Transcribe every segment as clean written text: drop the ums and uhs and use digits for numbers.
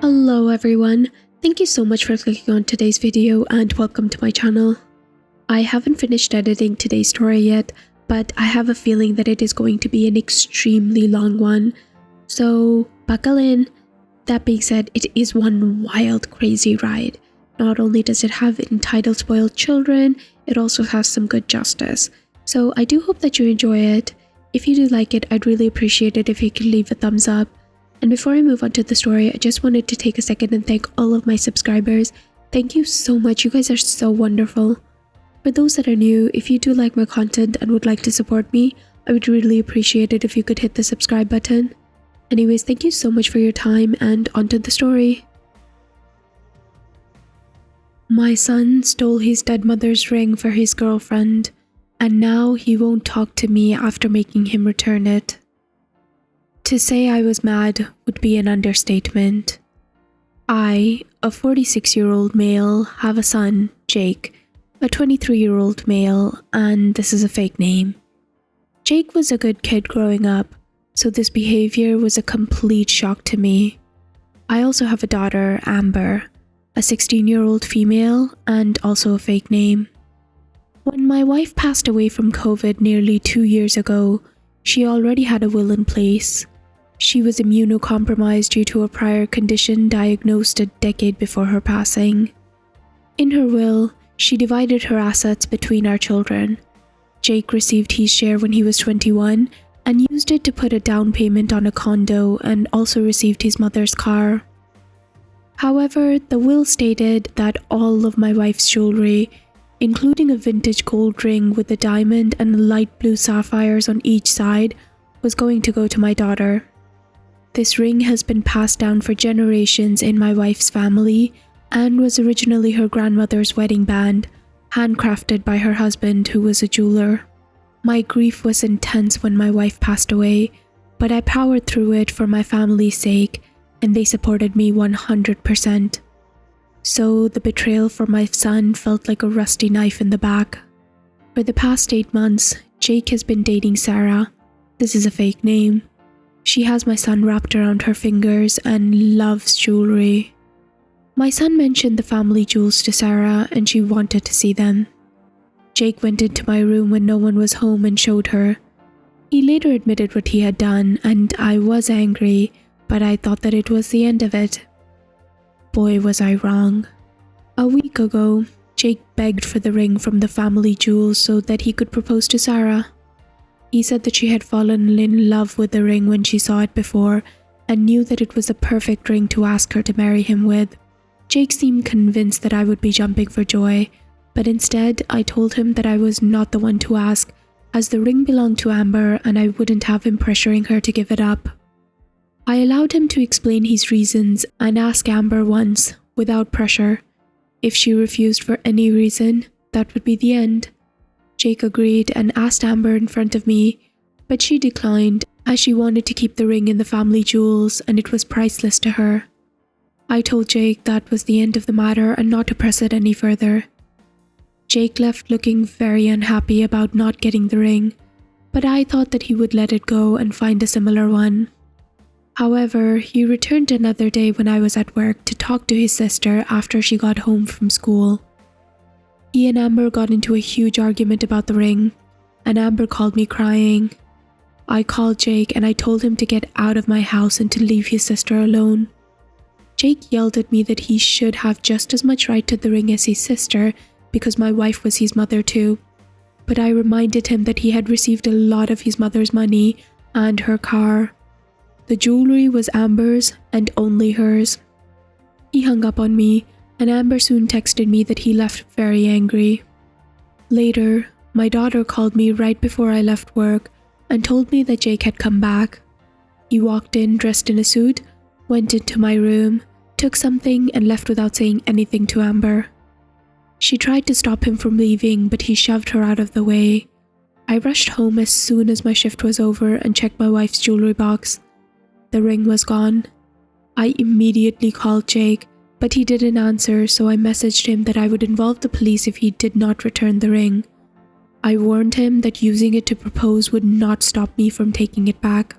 Hello everyone, thank you so much for clicking on today's video and welcome to my channel. I haven't finished editing today's story yet, but I have a feeling that it is going to be an extremely long one, so buckle in. That being said, it is one wild, crazy ride. Not only does it have entitled spoiled children, it also has some good justice. So I do hope that you enjoy it. If you do like it, I'd really appreciate it if you could leave a thumbs up. And before I move on to the story, I just wanted to take a second and thank all of my subscribers. Thank you so much, you guys are so wonderful. For those that are new, if you do like my content and would like to support me, I would really appreciate it if you could hit the subscribe button. Anyways, thank you so much for your time and on to the story. My son stole his dead mother's ring for his girlfriend, and now he won't talk to me after making him return it. To say I was mad would be an understatement. I, a 46-year-old male, have a son, Jake, a 23-year-old male, and this is a fake name. Jake was a good kid growing up, so this behavior was a complete shock to me. I also have a daughter, Amber, a 16-year-old female, and also a fake name. When my wife passed away from COVID nearly 2 years ago, she already had a will in place. She was immunocompromised due to a prior condition diagnosed a decade before her passing. In her will, she divided her assets between our children. Jake received his share when he was 21 and used it to put a down payment on a condo and also received his mother's car. However, the will stated that all of my wife's jewelry, including a vintage gold ring with a diamond and light blue sapphires on each side, was going to go to my daughter. This ring has been passed down for generations in my wife's family and was originally her grandmother's wedding band, handcrafted by her husband who was a jeweler. My grief was intense when my wife passed away, but I powered through it for my family's sake, and they supported me 100%. So the betrayal for my son felt like a rusty knife in the back. For the past 8 months, Jake has been dating Sarah. This is a fake name. She has my son wrapped around her fingers and loves jewelry. My son mentioned the family jewels to Sarah and she wanted to see them. Jake went into my room when no one was home and showed her. He later admitted what he had done and I was angry, but I thought that it was the end of it. Boy, was I wrong. A week ago, Jake begged for the ring from the family jewels so that he could propose to Sarah. He said that she had fallen in love with the ring when she saw it before and knew that it was the perfect ring to ask her to marry him with. Jake seemed convinced that I would be jumping for joy, but instead I told him that I was not the one to ask, as the ring belonged to Amber and I wouldn't have him pressuring her to give it up. I allowed him to explain his reasons and ask Amber once, without pressure. If she refused for any reason, that would be the end. Jake agreed and asked Amber in front of me, but she declined as she wanted to keep the ring in the family jewels and it was priceless to her. I told Jake that was the end of the matter and not to press it any further. Jake left looking very unhappy about not getting the ring, but I thought that he would let it go and find a similar one. However, he returned another day when I was at work to talk to his sister after she got home from school. He and Amber got into a huge argument about the ring, and Amber called me crying. I called Jake and I told him to get out of my house and to leave his sister alone. Jake yelled at me that he should have just as much right to the ring as his sister because my wife was his mother too, but I reminded him that he had received a lot of his mother's money and her car. The jewelry was Amber's and only hers. He hung up on me, and Amber soon texted me that he left very angry. Later, my daughter called me right before I left work and told me that Jake had come back. He walked in dressed in a suit, went into my room, took something and left without saying anything to Amber. She tried to stop him from leaving, but he shoved her out of the way. I rushed home as soon as my shift was over and checked my wife's jewelry box. The ring was gone. I immediately called Jake, but he didn't answer, so I messaged him that I would involve the police if he did not return the ring. I warned him that using it to propose would not stop me from taking it back.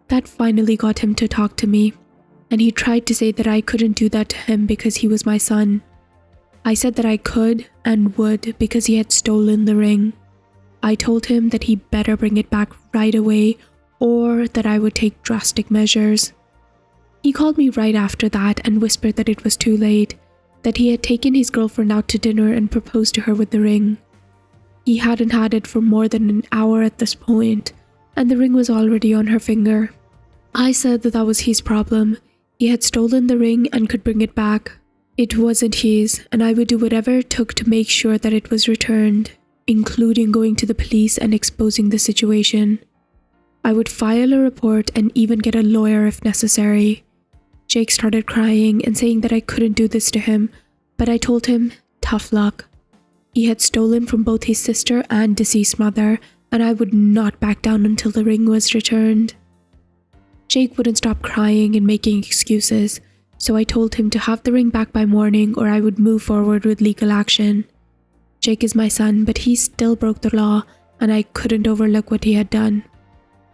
That finally got him to talk to me. and he tried to say that I couldn't do that to him because he was my son. I said that I could and would because he had stolen the ring. I told him that he better bring it back right away or that I would take drastic measures. He called me right after that and whispered that it was too late, that he had taken his girlfriend out to dinner and proposed to her with the ring. He hadn't had it for more than an hour at this point, and the ring was already on her finger. I said that that was his problem. He had stolen the ring and could bring it back. It wasn't his, and I would do whatever it took to make sure that it was returned, including going to the police and exposing the situation. I would file a report and even get a lawyer if necessary. Jake started crying and saying that I couldn't do this to him, but I told him, tough luck. He had stolen from both his sister and deceased mother, and I would not back down until the ring was returned. Jake wouldn't stop crying and making excuses, so I told him to have the ring back by morning or I would move forward with legal action. Jake is my son, but he still broke the law, and I couldn't overlook what he had done.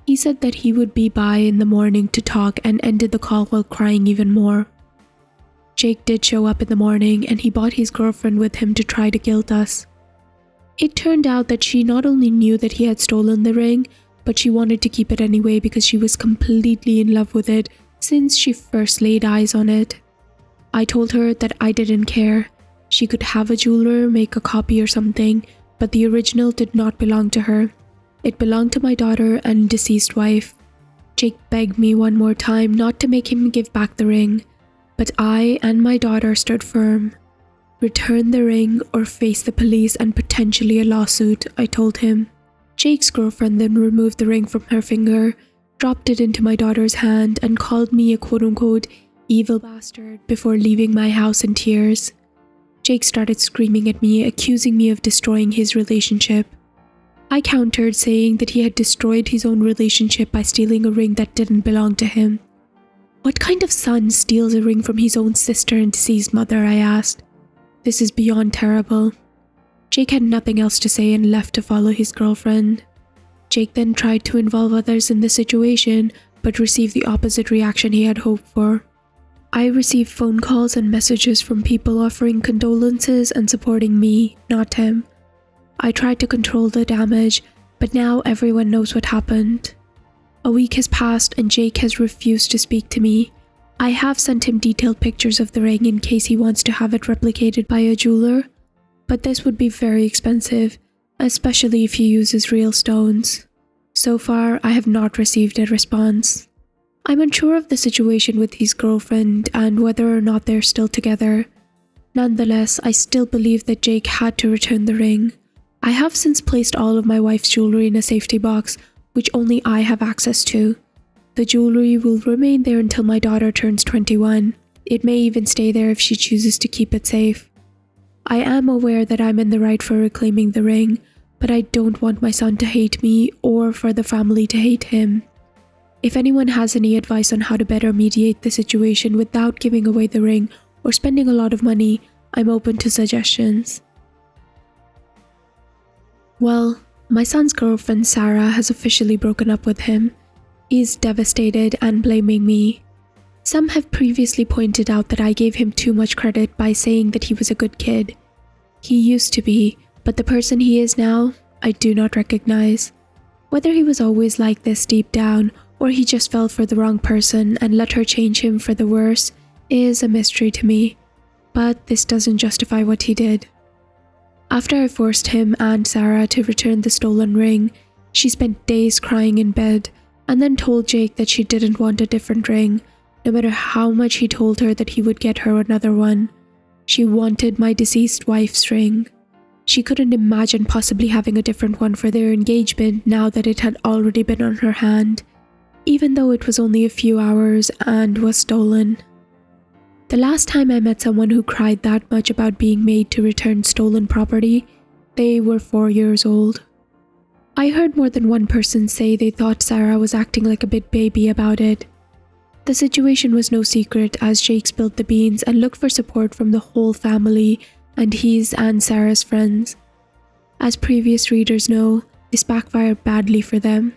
He said that he would be by in the morning to talk and ended the call while crying even more. Jake did show up in the morning and he brought his girlfriend with him to try to guilt us. It turned out that she not only knew that he had stolen the ring, but she wanted to keep it anyway because she was completely in love with it since she first laid eyes on it. I told her that I didn't care. She could have a jeweler make a copy or something, but the original did not belong to her. It belonged to my daughter and deceased wife. Jake begged me one more time not to make him give back the ring, but I and my daughter stood firm. Return the ring or face the police and potentially a lawsuit, I told him. Jake's girlfriend then removed the ring from her finger, dropped it into my daughter's hand, and called me a quote-unquote evil bastard before leaving my house in tears. Jake started screaming at me, accusing me of destroying his relationship. I countered, saying that he had destroyed his own relationship by stealing a ring that didn't belong to him. What kind of son steals a ring from his own sister and deceased mother, I asked. This is beyond terrible. Jake had nothing else to say and left to follow his girlfriend. Jake then tried to involve others in the situation, but received the opposite reaction he had hoped for. I received phone calls and messages from people offering condolences and supporting me, not him. I tried to control the damage, but now everyone knows what happened. A week has passed and Jake has refused to speak to me. I have sent him detailed pictures of the ring in case he wants to have it replicated by a jeweler, but this would be very expensive, especially if he uses real stones. So far, I have not received a response. I'm unsure of the situation with his girlfriend and whether or not they're still together. Nonetheless, I still believe that Jake had to return the ring. I have since placed all of my wife's jewelry in a safety box, which only I have access to. The jewelry will remain there until my daughter turns 21. It may even stay there if she chooses to keep it safe. I am aware that I'm in the right for reclaiming the ring, but I don't want my son to hate me or for the family to hate him. If anyone has any advice on how to better mediate the situation without giving away the ring or spending a lot of money, I'm open to suggestions. Well, my son's girlfriend Sarah has officially broken up with him. He is devastated and blaming me. Some have previously pointed out that I gave him too much credit by saying that he was a good kid. He used to be, but the person he is now, I do not recognize. Whether he was always like this deep down, or he just fell for the wrong person and let her change him for the worse, is a mystery to me. But this doesn't justify what he did. After I forced him and Sarah to return the stolen ring, she spent days crying in bed and then told Jake that she didn't want a different ring, no matter how much he told her that he would get her another one. She wanted my deceased wife's ring. She couldn't imagine possibly having a different one for their engagement now that it had already been on her hand, even though it was only a few hours and was stolen. The last time I met someone who cried that much about being made to return stolen property, they were 4 years old. I heard more than one person say they thought Sarah was acting like a bit baby about it. The situation was no secret as Jake spilled the beans and looked for support from the whole family and his and Sarah's friends. As previous readers know, this backfired badly for them.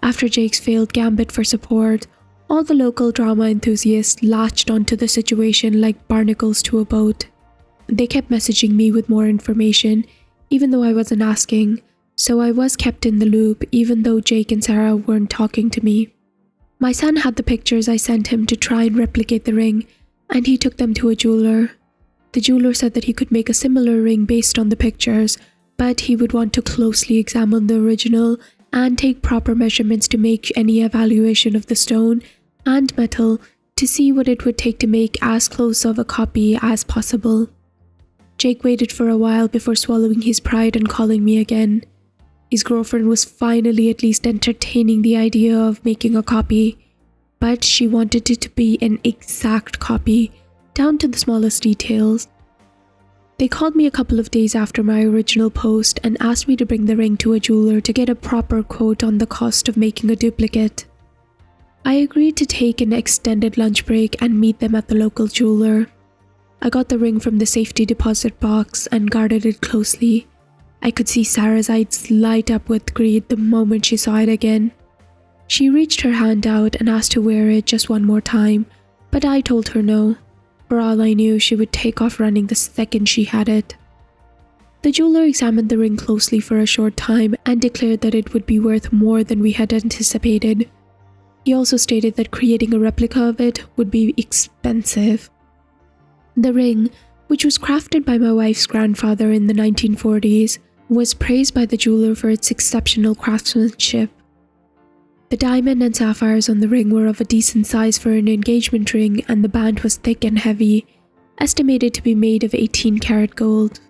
After Jake's failed gambit for support, All the local drama enthusiasts latched onto the situation like barnacles to a boat. They kept messaging me with more information, even though I wasn't asking, so I was kept in the loop even though Jake and Sarah weren't talking to me. My son had the pictures I sent him to try and replicate the ring, and he took them to a jeweler. The jeweler said that he could make a similar ring based on the pictures, but he would want to closely examine the original and take proper measurements to make any evaluation of the stone and metal to see what it would take to make as close of a copy as possible. Jake waited for a while before swallowing his pride and calling me again. His girlfriend was finally at least entertaining the idea of making a copy, but she wanted it to be an exact copy, down to the smallest details. They called me a couple of days after my original post and asked me to bring the ring to a jeweler to get a proper quote on the cost of making a duplicate. I agreed to take an extended lunch break and meet them at the local jeweler. I got the ring from the safety deposit box and guarded it closely. I could see Sarah's eyes light up with greed the moment she saw it again. She reached her hand out and asked to wear it just one more time, but I told her no. For all I knew, she would take off running the second she had it. The jeweler examined the ring closely for a short time and declared that it would be worth more than we had anticipated. He also stated that creating a replica of it would be expensive. The ring, which was crafted by my wife's grandfather in the 1940s, was praised by the jeweler for its exceptional craftsmanship. The diamond and sapphires on the ring were of a decent size for an engagement ring, and the band was thick and heavy, estimated to be made of 18-karat gold.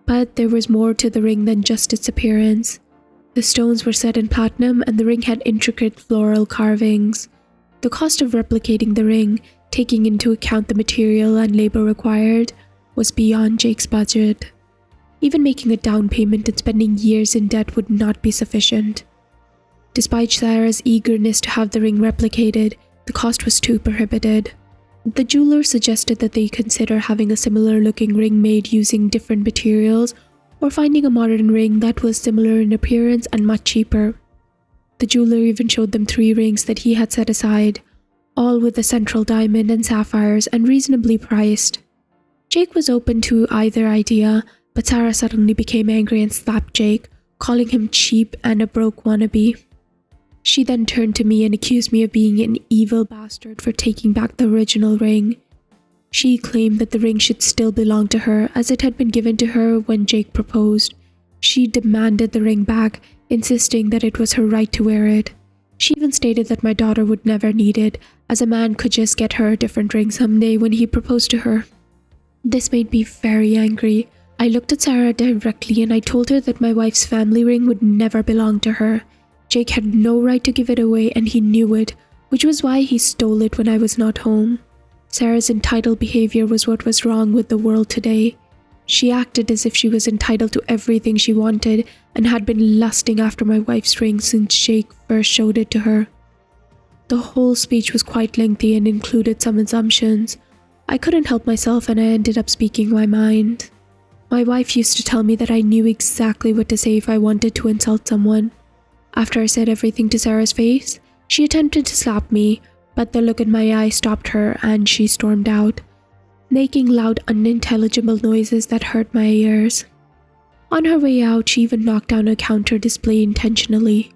But there was more to the ring than just its appearance. The stones were set in platinum and the ring had intricate floral carvings. The cost of replicating the ring, taking into account the material and labor required, was beyond Jake's budget. Even making a down payment and spending years in debt would not be sufficient. Despite Sarah's eagerness to have the ring replicated, the cost was too prohibitive. The jeweler suggested that they consider having a similar looking ring made using different materials, or finding a modern ring that was similar in appearance and much cheaper. The jeweler even showed them 3 rings that he had set aside, all with a central diamond and sapphires and reasonably priced. Jake was open to either idea, but Sarah suddenly became angry and slapped Jake, calling him cheap and a broke wannabe. She then turned to me and accused me of being an evil bastard for taking back the original ring. She claimed that the ring should still belong to her as it had been given to her when Jake proposed. She demanded the ring back, insisting that it was her right to wear it. She even stated that my daughter would never need it, as a man could just get her a different ring someday when he proposed to her. This made me very angry. I looked at Sarah directly and I told her that my wife's family ring would never belong to her. Jake had no right to give it away and he knew it, which was why he stole it when I was not home. Sarah's entitled behavior was what was wrong with the world today. She acted as if she was entitled to everything she wanted and had been lusting after my wife's ring since Jake first showed it to her. The whole speech was quite lengthy and included some assumptions. I couldn't help myself and I ended up speaking my mind. My wife used to tell me that I knew exactly what to say if I wanted to insult someone. After I said everything to Sarah's face, she attempted to slap me, but the look in my eye stopped her and she stormed out, making loud, unintelligible noises that hurt my ears. On her way out, she even knocked down a counter display intentionally.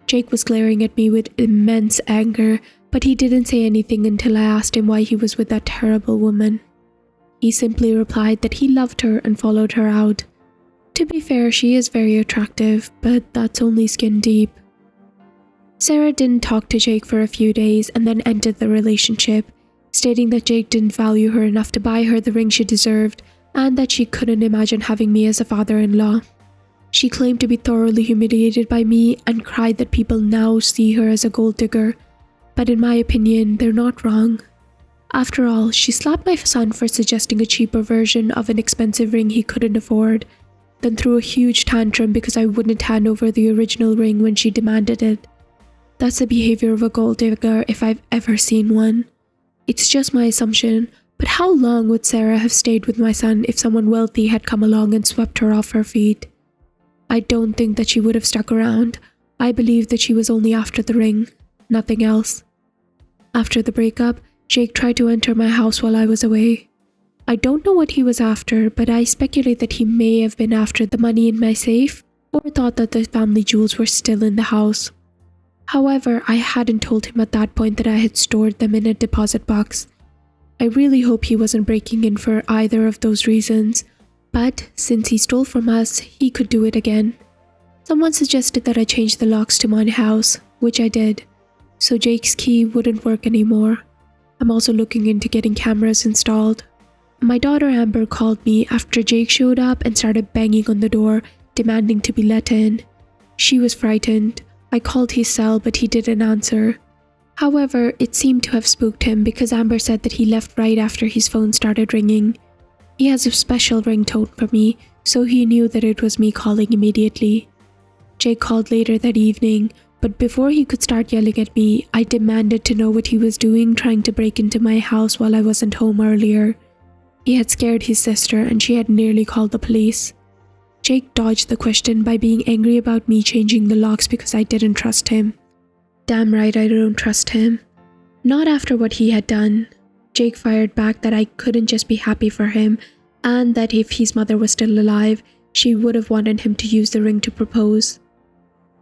Jake was glaring at me with immense anger, but he didn't say anything until I asked him why he was with that terrible woman. He simply replied that he loved her and followed her out. To be fair, she is very attractive, but that's only skin deep. Sarah didn't talk to Jake for a few days and then ended the relationship, stating that Jake didn't value her enough to buy her the ring she deserved and that she couldn't imagine having me as a father-in-law. She claimed to be thoroughly humiliated by me and cried that people now see her as a gold digger, but in my opinion, they're not wrong. After all, she slapped my son for suggesting a cheaper version of an expensive ring he couldn't afford, then threw a huge tantrum because I wouldn't hand over the original ring when she demanded it. That's the behavior of a gold digger if I've ever seen one. It's just my assumption, but how long would Sarah have stayed with my son if someone wealthy had come along and swept her off her feet? I don't think that she would have stuck around. I believe that she was only after the ring, nothing else. After the breakup, Jake tried to enter my house while I was away. I don't know what he was after, but I speculate that he may have been after the money in my safe or thought that the family jewels were still in the house. However, I hadn't told him at that point that I had stored them in a deposit box. I really hope he wasn't breaking in for either of those reasons, but since he stole from us, he could do it again. Someone suggested that I change the locks to my house, which I did, so Jake's key wouldn't work anymore. I'm also looking into getting cameras installed. My daughter Amber called me after Jake showed up and started banging on the door, demanding to be let in. She was frightened. I called his cell, but he didn't answer. However, it seemed to have spooked him because Amber said that he left right after his phone started ringing. He has a special ringtone for me, so he knew that it was me calling immediately. Jake called later that evening, but before he could start yelling at me, I demanded to know what he was doing trying to break into my house while I wasn't home earlier. He had scared his sister and she had nearly called the police. Jake dodged the question by being angry about me changing the locks because I didn't trust him. Damn right I don't trust him. Not after what he had done. Jake fired back that I couldn't just be happy for him, and that if his mother was still alive, she would have wanted him to use the ring to propose.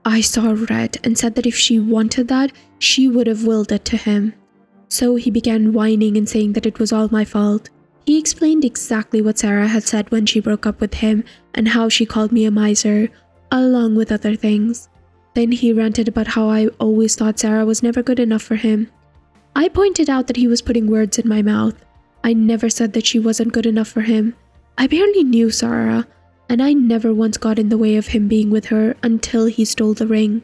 I saw red and said that if she wanted that, she would have willed it to him. So he began whining and saying that it was all my fault. He explained exactly what Sarah had said when she broke up with him and how she called me a miser, along with other things. Then he ranted about how I always thought Sarah was never good enough for him. I pointed out that he was putting words in my mouth. I never said that she wasn't good enough for him. I barely knew Sarah, and I never once got in the way of him being with her until he stole the ring.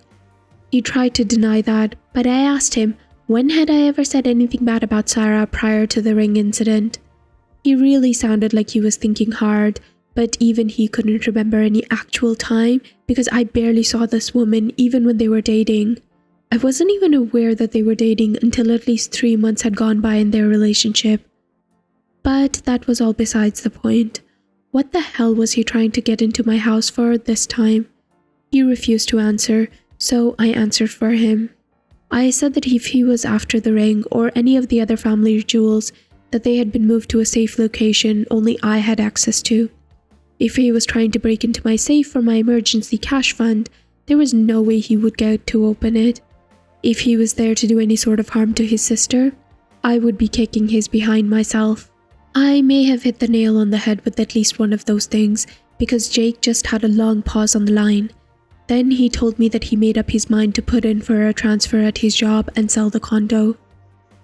He tried to deny that, but I asked him, when had I ever said anything bad about Sarah prior to the ring incident? He really sounded like he was thinking hard, but even he couldn't remember any actual time because I barely saw this woman even when they were dating. I wasn't even aware that they were dating until at least 3 months had gone by in their relationship. But that was all besides the point. What the hell was he trying to get into my house for this time? He refused to answer, so I answered for him. I said that if he was after the ring or any of the other family jewels, that they had been moved to a safe location only I had access to. If he was trying to break into my safe for my emergency cash fund, there was no way he would get to open it. If he was there to do any sort of harm to his sister, I would be kicking his behind myself. I may have hit the nail on the head with at least one of those things, because Jake just had a long pause on the line. Then he told me that he made up his mind to put in for a transfer at his job and sell the condo.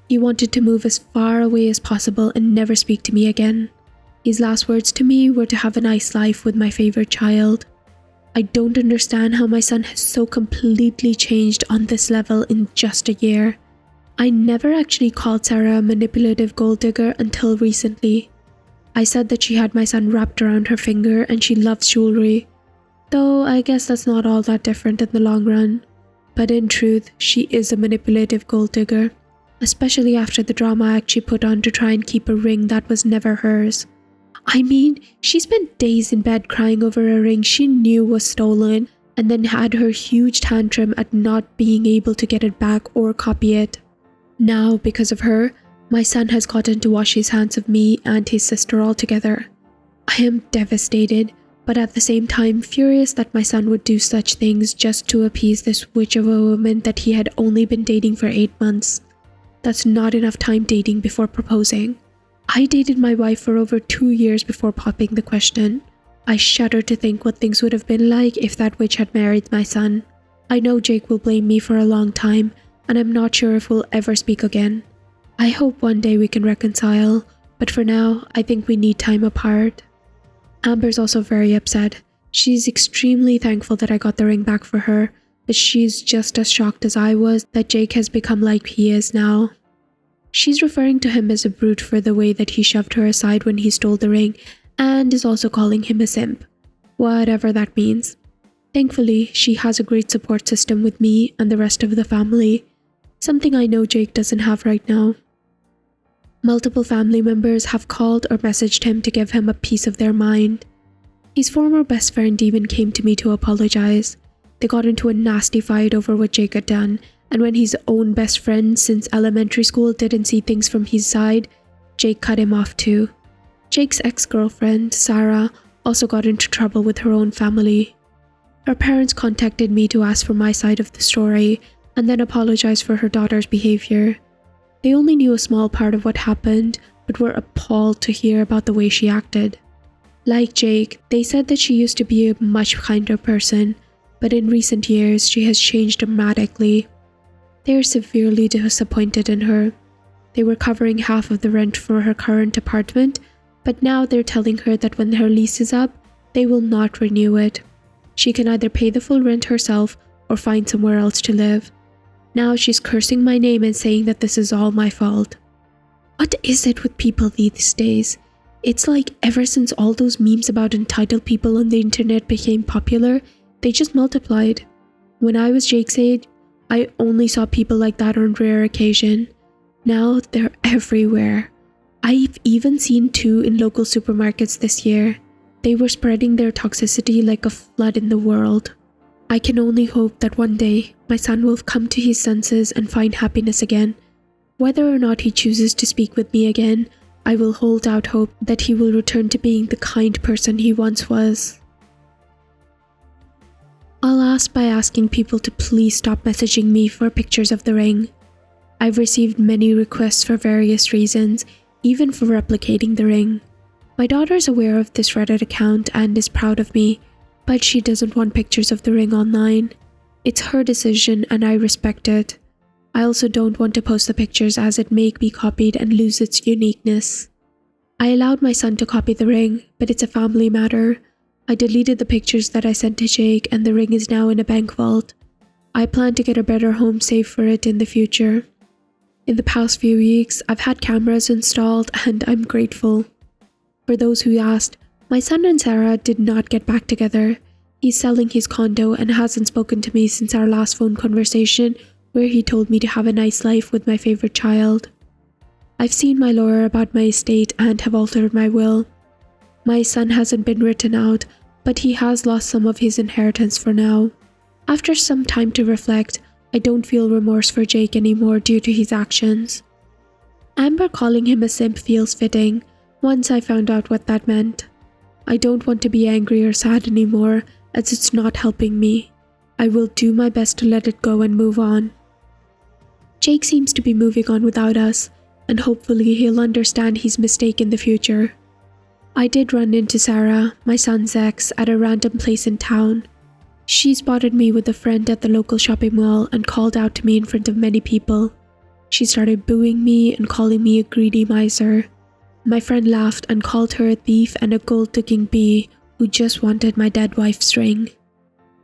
He wanted to move as far away as possible and never speak to me again. His last words to me were to have a nice life with my favorite child. I don't understand how my son has so completely changed on this level in just a year. I never actually called Sarah a manipulative gold digger until recently. I said that she had my son wrapped around her finger and she loves jewelry. Though I guess that's not all that different in the long run. But in truth, she is a manipulative gold digger. Especially after the drama act she put on to try and keep a ring that was never hers. I mean, she spent days in bed crying over a ring she knew was stolen and then had her huge tantrum at not being able to get it back or copy it. Now, because of her, my son has gotten to wash his hands of me and his sister altogether. I am devastated, but at the same time furious that my son would do such things just to appease this witch of a woman that he had only been dating for 8 months. That's not enough time dating before proposing. I dated my wife for over 2 years before popping the question. I shudder to think what things would have been like if that witch had married my son. I know Jake will blame me for a long time, and I'm not sure if we'll ever speak again. I hope one day we can reconcile, but for now, I think we need time apart. Amber's also very upset. She's extremely thankful that I got the ring back for her, but she's just as shocked as I was that Jake has become like he is now. She's referring to him as a brute for the way that he shoved her aside when he stole the ring, and is also calling him a simp, whatever that means. Thankfully, she has a great support system with me and the rest of the family, something I know Jake doesn't have right now. Multiple family members have called or messaged him to give him a piece of their mind. His former best friend even came to me to apologize. They got into a nasty fight over what Jake had done, and when his own best friend since elementary school didn't see things from his side, Jake cut him off too. Jake's ex-girlfriend, Sarah, also got into trouble with her own family. Her parents contacted me to ask for my side of the story and then apologized for her daughter's behavior. They only knew a small part of what happened, but were appalled to hear about the way she acted. Like Jake, they said that she used to be a much kinder person, but in recent years she has changed dramatically. They are severely disappointed in her. They were covering half of the rent for her current apartment, but now they're telling her that when her lease is up, they will not renew it. She can either pay the full rent herself or find somewhere else to live. Now she's cursing my name and saying that this is all my fault. What is it with people these days? It's like ever since all those memes about entitled people on the internet became popular, they just multiplied. When I was Jake's age, I only saw people like that on rare occasion. Now they're everywhere. I've even seen 2 in local supermarkets this year. They were spreading their toxicity like a flood in the world. I can only hope that one day my son will come to his senses and find happiness again. Whether or not he chooses to speak with me again, I will hold out hope that he will return to being the kind person he once was. I'll ask by asking people to please stop messaging me for pictures of the ring. I've received many requests for various reasons, even for replicating the ring. My daughter is aware of this Reddit account and is proud of me, but she doesn't want pictures of the ring online. It's her decision and I respect it. I also don't want to post the pictures as it may be copied and lose its uniqueness. I allowed my son to copy the ring, but it's a family matter. I deleted the pictures that I sent to Jake and the ring is now in a bank vault. I plan to get a better home safe for it in the future. In the past few weeks, I've had cameras installed and I'm grateful. For those who asked, my son and Sarah did not get back together. He's selling his condo and hasn't spoken to me since our last phone conversation where he told me to have a nice life with my favorite child. I've seen my lawyer about my estate and have altered my will. My son hasn't been written out, but he has lost some of his inheritance for now. After some time to reflect, I don't feel remorse for Jake anymore due to his actions. Amber calling him a simp feels fitting, once I found out what that meant. I don't want to be angry or sad anymore, as it's not helping me. I will do my best to let it go and move on. Jake seems to be moving on without us, and hopefully he'll understand his mistake in the future. I did run into Sarah, my son's ex, at a random place in town. She spotted me with a friend at the local shopping mall and called out to me in front of many people. She started booing me and calling me a greedy miser. My friend laughed and called her a thief and a gold-digging bee who just wanted my dead wife's ring.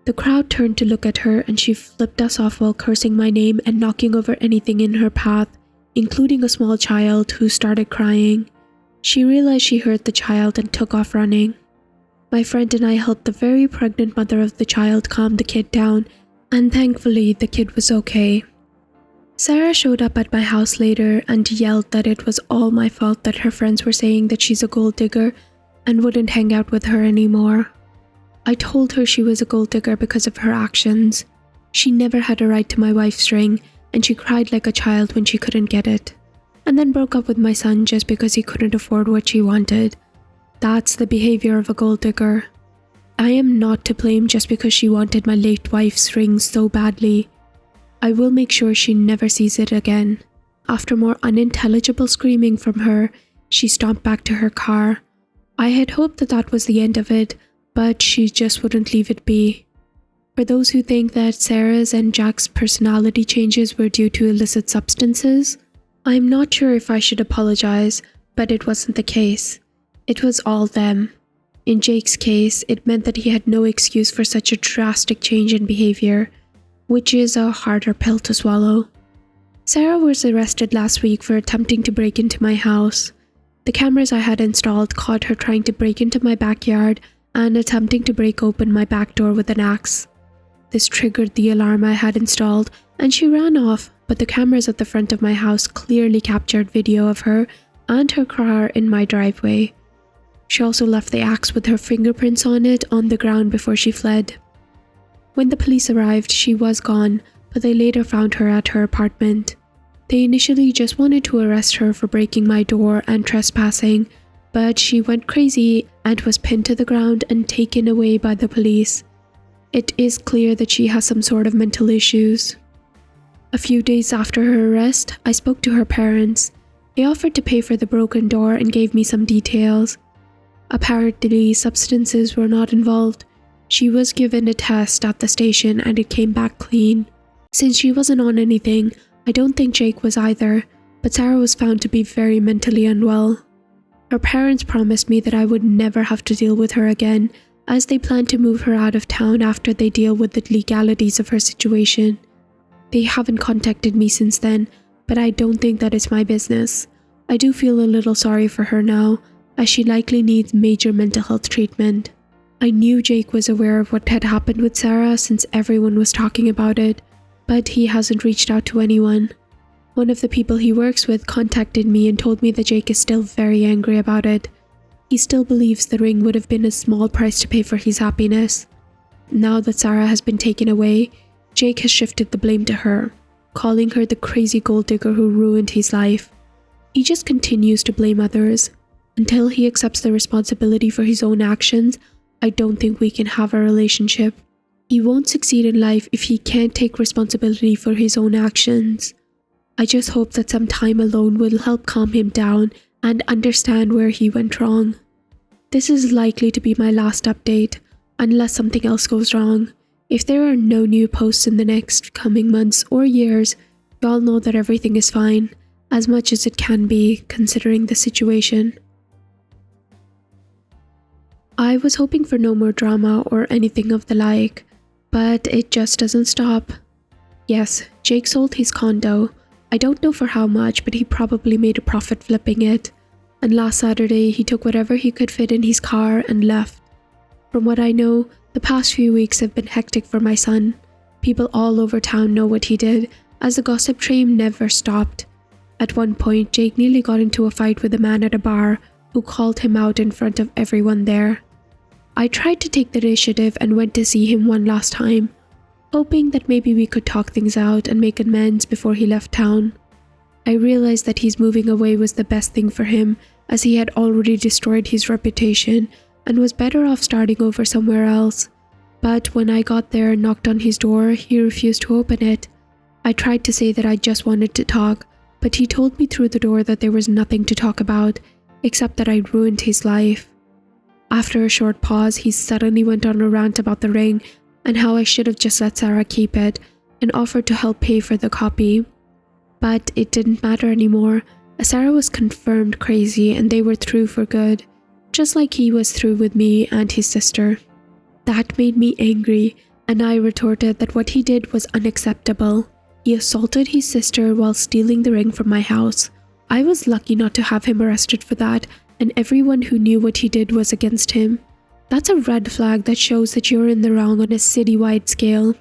The crowd turned to look at her and she flipped us off while cursing my name and knocking over anything in her path, including a small child who started crying. She realized she hurt the child and took off running. My friend and I helped the very pregnant mother of the child calm the kid down, and thankfully the kid was okay. Sarah showed up at my house later and yelled that it was all my fault that her friends were saying that she's a gold digger and wouldn't hang out with her anymore. I told her she was a gold digger because of her actions. She never had a right to my wife's ring, and she cried like a child when she couldn't get it, and then broke up with my son just because he couldn't afford what she wanted. That's the behavior of a gold digger. I am not to blame just because she wanted my late wife's ring so badly. I will make sure she never sees it again. After more unintelligible screaming from her, she stomped back to her car. I had hoped that that was the end of it, but she just wouldn't leave it be. For those who think that Sarah's and Jack's personality changes were due to illicit substances, I'm not sure if I should apologize, but it wasn't the case. It was all them. In Jake's case, it meant that he had no excuse for such a drastic change in behavior, which is a harder pill to swallow. Sarah was arrested last week for attempting to break into my house. The cameras I had installed caught her trying to break into my backyard and attempting to break open my back door with an axe. This triggered the alarm I had installed and she ran off, but the cameras at the front of my house clearly captured video of her and her car in my driveway. She also left the axe with her fingerprints on it on the ground before she fled. When the police arrived, she was gone, but they later found her at her apartment. They initially just wanted to arrest her for breaking my door and trespassing, but she went crazy and was pinned to the ground and taken away by the police. It is clear that she has some sort of mental issues. A few days after her arrest, I spoke to her parents. They offered to pay for the broken door and gave me some details. Apparently, substances were not involved. She was given a test at the station and it came back clean. Since she wasn't on anything, I don't think Jake was either, but Sarah was found to be very mentally unwell. Her parents promised me that I would never have to deal with her again, as they plan to move her out of town after they deal with the legalities of her situation. They haven't contacted me since then, but I don't think that it's my business. I do feel a little sorry for her now, as she likely needs major mental health treatment. I knew Jake was aware of what had happened with Sarah since everyone was talking about it, but he hasn't reached out to anyone. One of the people he works with contacted me and told me that Jake is still very angry about it. He still believes the ring would have been a small price to pay for his happiness. Now that Sarah has been taken away, Jake has shifted the blame to her, calling her the crazy gold digger who ruined his life. He just continues to blame others. Until he accepts the responsibility for his own actions, I don't think we can have a relationship. He won't succeed in life if he can't take responsibility for his own actions. I just hope that some time alone will help calm him down and understand where he went wrong. This is likely to be my last update, unless something else goes wrong. If there are no new posts in the next coming months or years, y'all know that everything is fine, as much as it can be, considering the situation. I was hoping for no more drama or anything of the like, but it just doesn't stop. Yes, Jake sold his condo. I don't know for how much, but he probably made a profit flipping it. And last Saturday, he took whatever he could fit in his car and left. From what I know, the past few weeks have been hectic for my son. People all over town know what he did, as the gossip train never stopped. At one point, Jake nearly got into a fight with a man at a bar who called him out in front of everyone there. I tried to take the initiative and went to see him one last time, hoping that maybe we could talk things out and make amends before he left town. I realized that his moving away was the best thing for him, as he had already destroyed his reputation and was better off starting over somewhere else. But when I got there and knocked on his door, he refused to open it. I tried to say that I just wanted to talk, but he told me through the door that there was nothing to talk about, except that I'd ruined his life. After a short pause, he suddenly went on a rant about the ring and how I should have just let Sarah keep it and offered to help pay for the copy. But it didn't matter anymore, as Sarah was confirmed crazy and they were through for good, just like he was through with me and his sister. That made me angry, and I retorted that what he did was unacceptable. He assaulted his sister while stealing the ring from my house. I was lucky not to have him arrested for that, and everyone who knew what he did was against him. That's a red flag that shows that you're in the wrong on a citywide scale.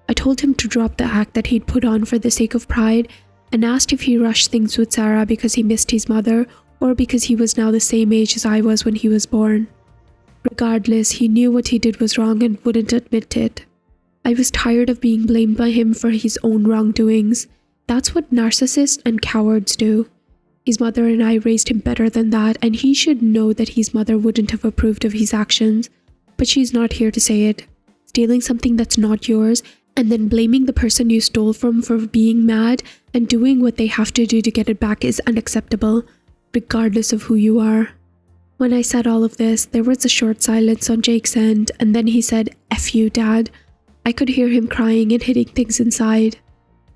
I told him to drop the act that he'd put on for the sake of pride and asked if he rushed things with Sarah because he missed his mother or because he was now the same age as I was when he was born. Regardless, he knew what he did was wrong and wouldn't admit it. I was tired of being blamed by him for his own wrongdoings. That's what narcissists and cowards do. His mother and I raised him better than that, and he should know that his mother wouldn't have approved of his actions. But she's not here to say it. Stealing something that's not yours and then blaming the person you stole from for being mad and doing what they have to do to get it back is unacceptable, regardless of who you are. When I said all of this, there was a short silence on Jake's end, and then he said, "F you, Dad." I could hear him crying and hitting things inside.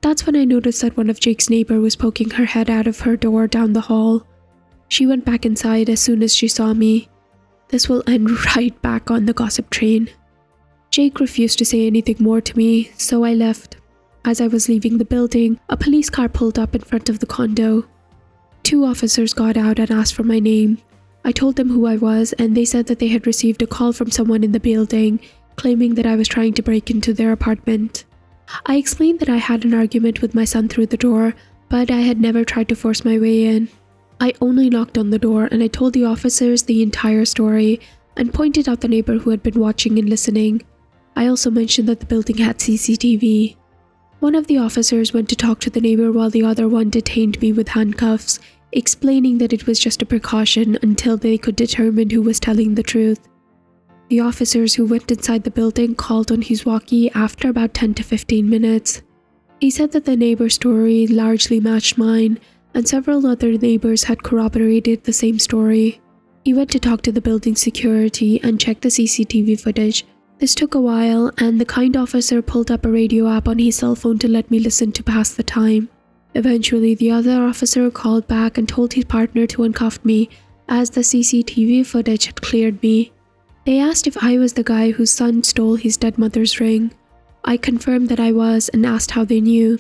That's when I noticed that one of Jake's neighbors was poking her head out of her door down the hall. She went back inside as soon as she saw me. This will end right back on the gossip train. Jake refused to say anything more to me, so I left. As I was leaving the building, a police car pulled up in front of the condo. 2 officers got out and asked for my name. I told them who I was, and they said that they had received a call from someone in the building, claiming that I was trying to break into their apartment. I explained that I had an argument with my son through the door, but I had never tried to force my way in. I only knocked on the door, and I told the officers the entire story and pointed out the neighbor who had been watching and listening. I also mentioned that the building had CCTV. One of the officers went to talk to the neighbor while the other one detained me with handcuffs, explaining that it was just a precaution until they could determine who was telling the truth. The officers who went inside the building called on his walkie after about 10 to 15 minutes. He said that the neighbor's story largely matched mine, and several other neighbors had corroborated the same story. He went to talk to the building security and check the CCTV footage. This took a while, and the kind officer pulled up a radio app on his cell phone to let me listen to pass the time. Eventually, the other officer called back and told his partner to uncuff me, as the CCTV footage had cleared me. They asked if I was the guy whose son stole his dead mother's ring. I confirmed that I was and asked how they knew.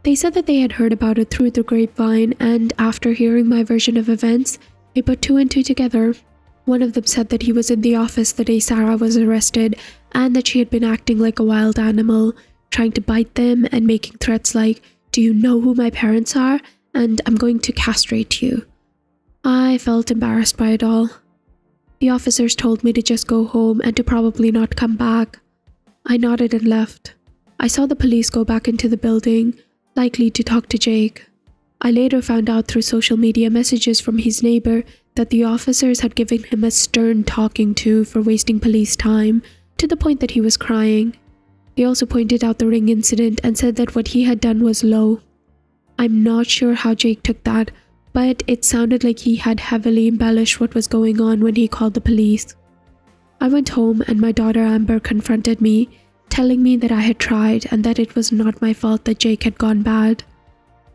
They said that they had heard about it through the grapevine, and after hearing my version of events, they put two and two together. One of them said that he was in the office the day Sarah was arrested and that she had been acting like a wild animal, trying to bite them and making threats like, "Do you know who my parents are? And I'm going to castrate you." I felt embarrassed by it all. The officers told me to just go home and to probably not come back. I nodded and left. I saw the police go back into the building, likely to talk to Jake. I later found out through social media messages from his neighbor that the officers had given him a stern talking to for wasting police time, to the point that he was crying. They also pointed out the ring incident and said that what he had done was low. I'm not sure how Jake took that, but it sounded like he had heavily embellished what was going on when he called the police. I went home and my daughter Amber confronted me, telling me that I had tried and that it was not my fault that Jake had gone bad.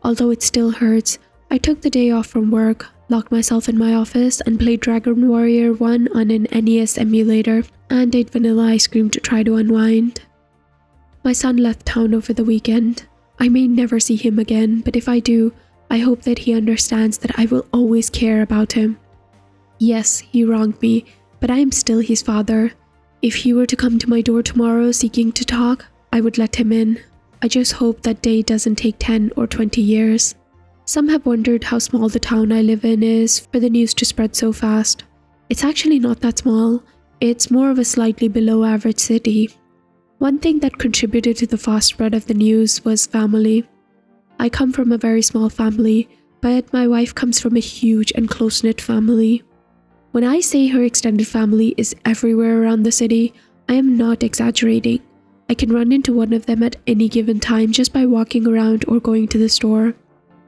Although it still hurts, I took the day off from work, locked myself in my office and played Dragon Warrior 1 on an NES emulator and ate vanilla ice cream to try to unwind. My son left town over the weekend. I may never see him again, but if I do, I hope that he understands that I will always care about him. Yes, he wronged me, but I am still his father. If he were to come to my door tomorrow seeking to talk, I would let him in. I just hope that day doesn't take 10 or 20 years. Some have wondered how small the town I live in is for the news to spread so fast. It's actually not that small. It's more of a slightly below average city. One thing that contributed to the fast spread of the news was family. I come from a very small family, but my wife comes from a huge and close-knit family. When I say her extended family is everywhere around the city, I am not exaggerating. I can run into one of them at any given time just by walking around or going to the store.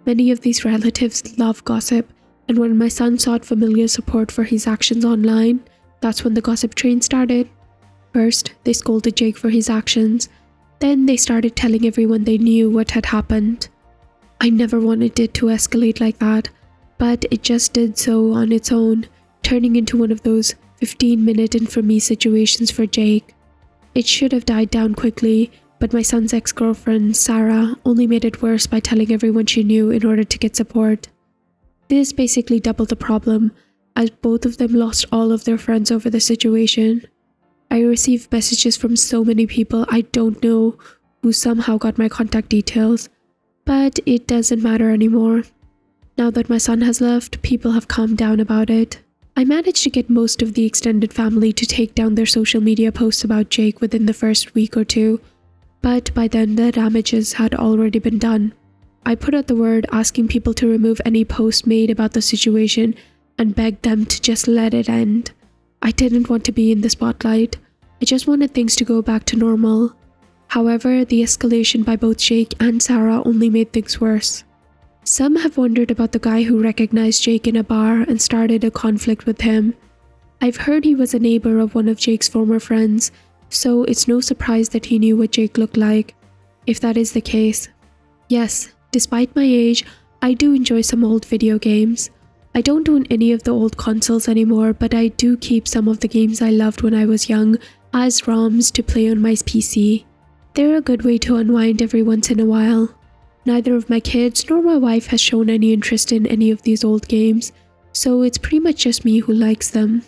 Many of these relatives love gossip, and when my son sought familiar support for his actions online, that's when the gossip train started. First, they scolded Jake for his actions. Then they started telling everyone they knew what had happened. I never wanted it to escalate like that, but it just did so on its own, turning into one of those 15-minute infamy situations for Jake. It should have died down quickly, but my son's ex-girlfriend, Sarah, only made it worse by telling everyone she knew in order to get support. This basically doubled the problem, as both of them lost all of their friends over the situation. I received messages from so many people I don't know who somehow got my contact details, but it doesn't matter anymore. Now that my son has left, people have calmed down about it. I managed to get most of the extended family to take down their social media posts about Jake within the first week or two, but by then the damages had already been done. I put out the word asking people to remove any post made about the situation and begged them to just let it end. I didn't want to be in the spotlight. I just wanted things to go back to normal. However, the escalation by both Jake and Sarah only made things worse. Some have wondered about the guy who recognized Jake in a bar and started a conflict with him. I've heard he was a neighbor of one of Jake's former friends, so it's no surprise that he knew what Jake looked like, if that is the case. Yes, despite my age, I do enjoy some old video games. I don't own any of the old consoles anymore, but I do keep some of the games I loved when I was young as ROMs to play on my PC. They're a good way to unwind every once in a while. Neither of my kids nor my wife has shown any interest in any of these old games, so it's pretty much just me who likes them.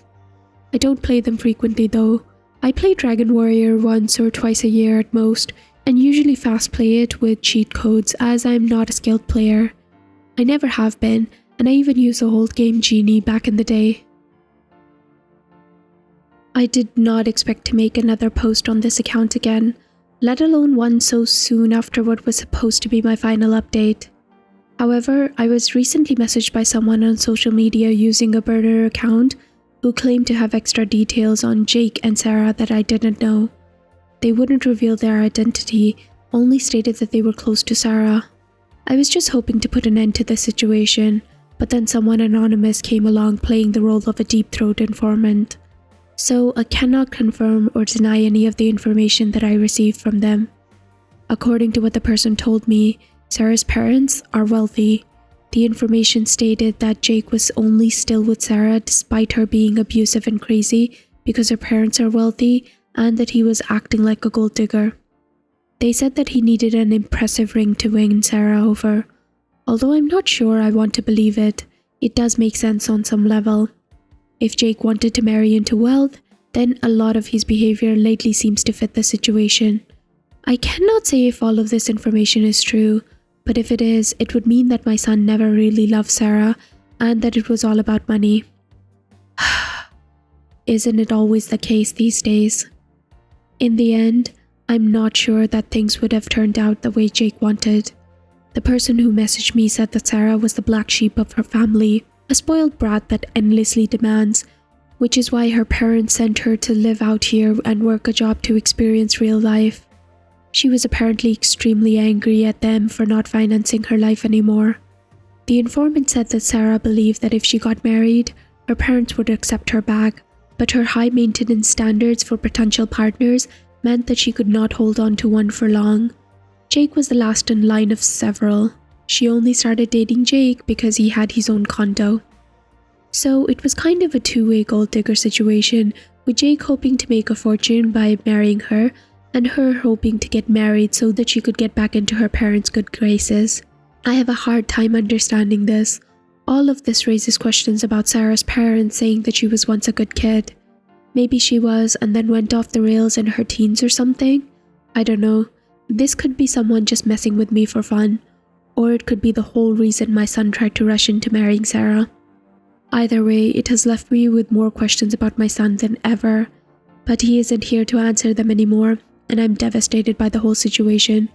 I don't play them frequently though. I play Dragon Warrior once or twice a year at most, and usually fast play it with cheat codes as I'm not a skilled player. I never have been, and I even used the old game Genie back in the day. I did not expect to make another post on this account again. let alone one so soon after what was supposed to be my final update. However, I was recently messaged by someone on social media using a burner account who claimed to have extra details on Jake and Sarah that I didn't know. They wouldn't reveal their identity, only stated that they were close to Sarah. I was just hoping to put an end to this situation, but then someone anonymous came along playing the role of a deep-throat informant. So I cannot confirm or deny any of the information that I received from them. According to what the person told me, Sarah's parents are wealthy. The information stated that Jake was only still with Sarah despite her being abusive and crazy because her parents are wealthy, and that he was acting like a gold digger. They said that he needed an impressive ring to win Sarah over. Although I'm not sure I want to believe it, it does make sense on some level. If Jake wanted to marry into wealth, then a lot of his behavior lately seems to fit the situation. I cannot say if all of this information is true, but if it is, it would mean that my son never really loved Sarah and that it was all about money. Isn't it always the case these days? In the end, I'm not sure that things would have turned out the way Jake wanted. The person who messaged me said that Sarah was the black sheep of her family, a spoiled brat that endlessly demands, which is why her parents sent her to live out here and work a job to experience real life. She was apparently extremely angry at them for not financing her life anymore. The informant said that Sarah believed that if she got married, her parents would accept her back, but her high maintenance standards for potential partners meant that she could not hold on to one for long. Jake was the last in line of several. She only started dating Jake because he had his own condo. So it was kind of a two-way gold digger situation, with Jake hoping to make a fortune by marrying her, and her hoping to get married so that she could get back into her parents' good graces. I have a hard time understanding this. All of this raises questions about Sarah's parents saying that she was once a good kid. Maybe she was and then went off the rails in her teens or something? I don't know. This could be someone just messing with me for fun, or it could be the whole reason my son tried to rush into marrying Sarah. Either way, it has left me with more questions about my son than ever, but he isn't here to answer them anymore, and I'm devastated by the whole situation.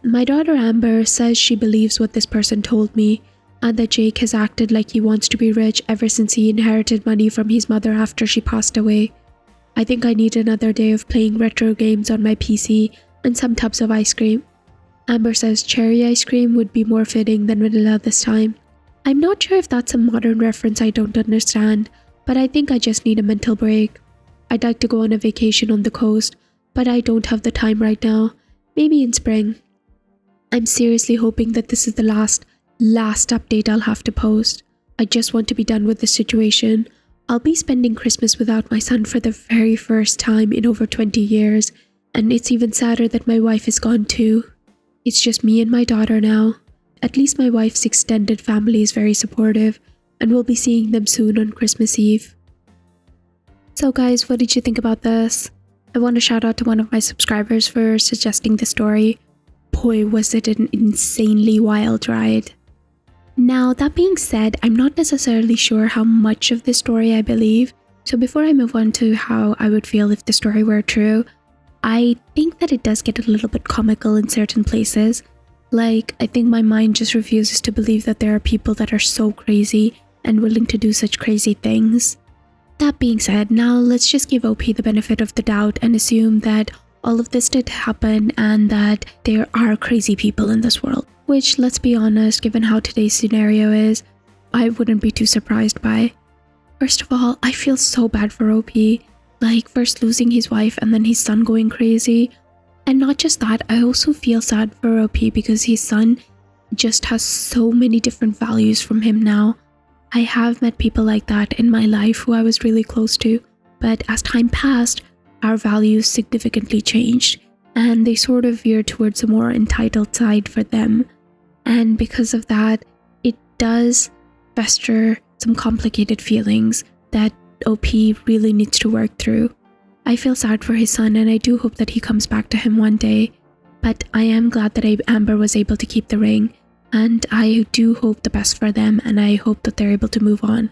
My daughter Amber says she believes what this person told me, and that Jake has acted like he wants to be rich ever since he inherited money from his mother after she passed away. I think I need another day of playing retro games on my PC and some tubs of ice cream. Amber says cherry ice cream would be more fitting than vanilla this time. I'm not sure if that's a modern reference I don't understand, but I think I just need a mental break. I'd like to go on a vacation on the coast, but I don't have the time right now. Maybe in spring. I'm seriously hoping that this is the last update I'll have to post. I just want to be done with this situation. I'll be spending Christmas without my son for the very first time in over 20 years, and it's even sadder that my wife is gone too. It's just me and my daughter now. At least my wife's extended family is very supportive, and we'll be seeing them soon on Christmas Eve. So guys, what did you think about this? I want to shout out to one of my subscribers for suggesting the story. Boy, was it an insanely wild ride. Now, that being said, I'm not necessarily sure how much of this story I believe, so before I move on to how I would feel if the story were true, I think that it does get a little bit comical in certain places. Like, I think my mind just refuses to believe that there are people that are so crazy and willing to do such crazy things. That being said, now let's just give OP the benefit of the doubt and assume that all of this did happen and that there are crazy people in this world. Which, let's be honest, given how today's scenario is, I wouldn't be too surprised by. First of all, I feel so bad for OP. Like, first losing his wife and then his son going crazy. And not just that, I also feel sad for OP because his son just has so many different values from him now. I have met people like that in my life who I was really close to, but as time passed, our values significantly changed, and they sort of veered towards a more entitled side for them. And because of that, it does fester some complicated feelings that OP really needs to work through. I feel sad for his son, and I do hope that he comes back to him one day, but I am glad that Amber was able to keep the ring, and I do hope the best for them, and I hope that they're able to move on.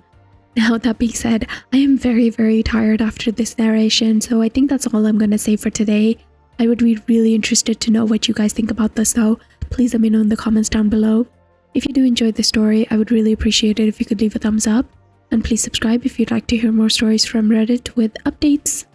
Now, that being said, I am very, very tired after this narration, so I think that's all I'm going to say for today. I would be really interested to know what you guys think about this though. Please let me know in the comments down below. If you do enjoy the story, I would really appreciate it if you could leave a thumbs up. And please subscribe if you'd like to hear more stories from Reddit with updates.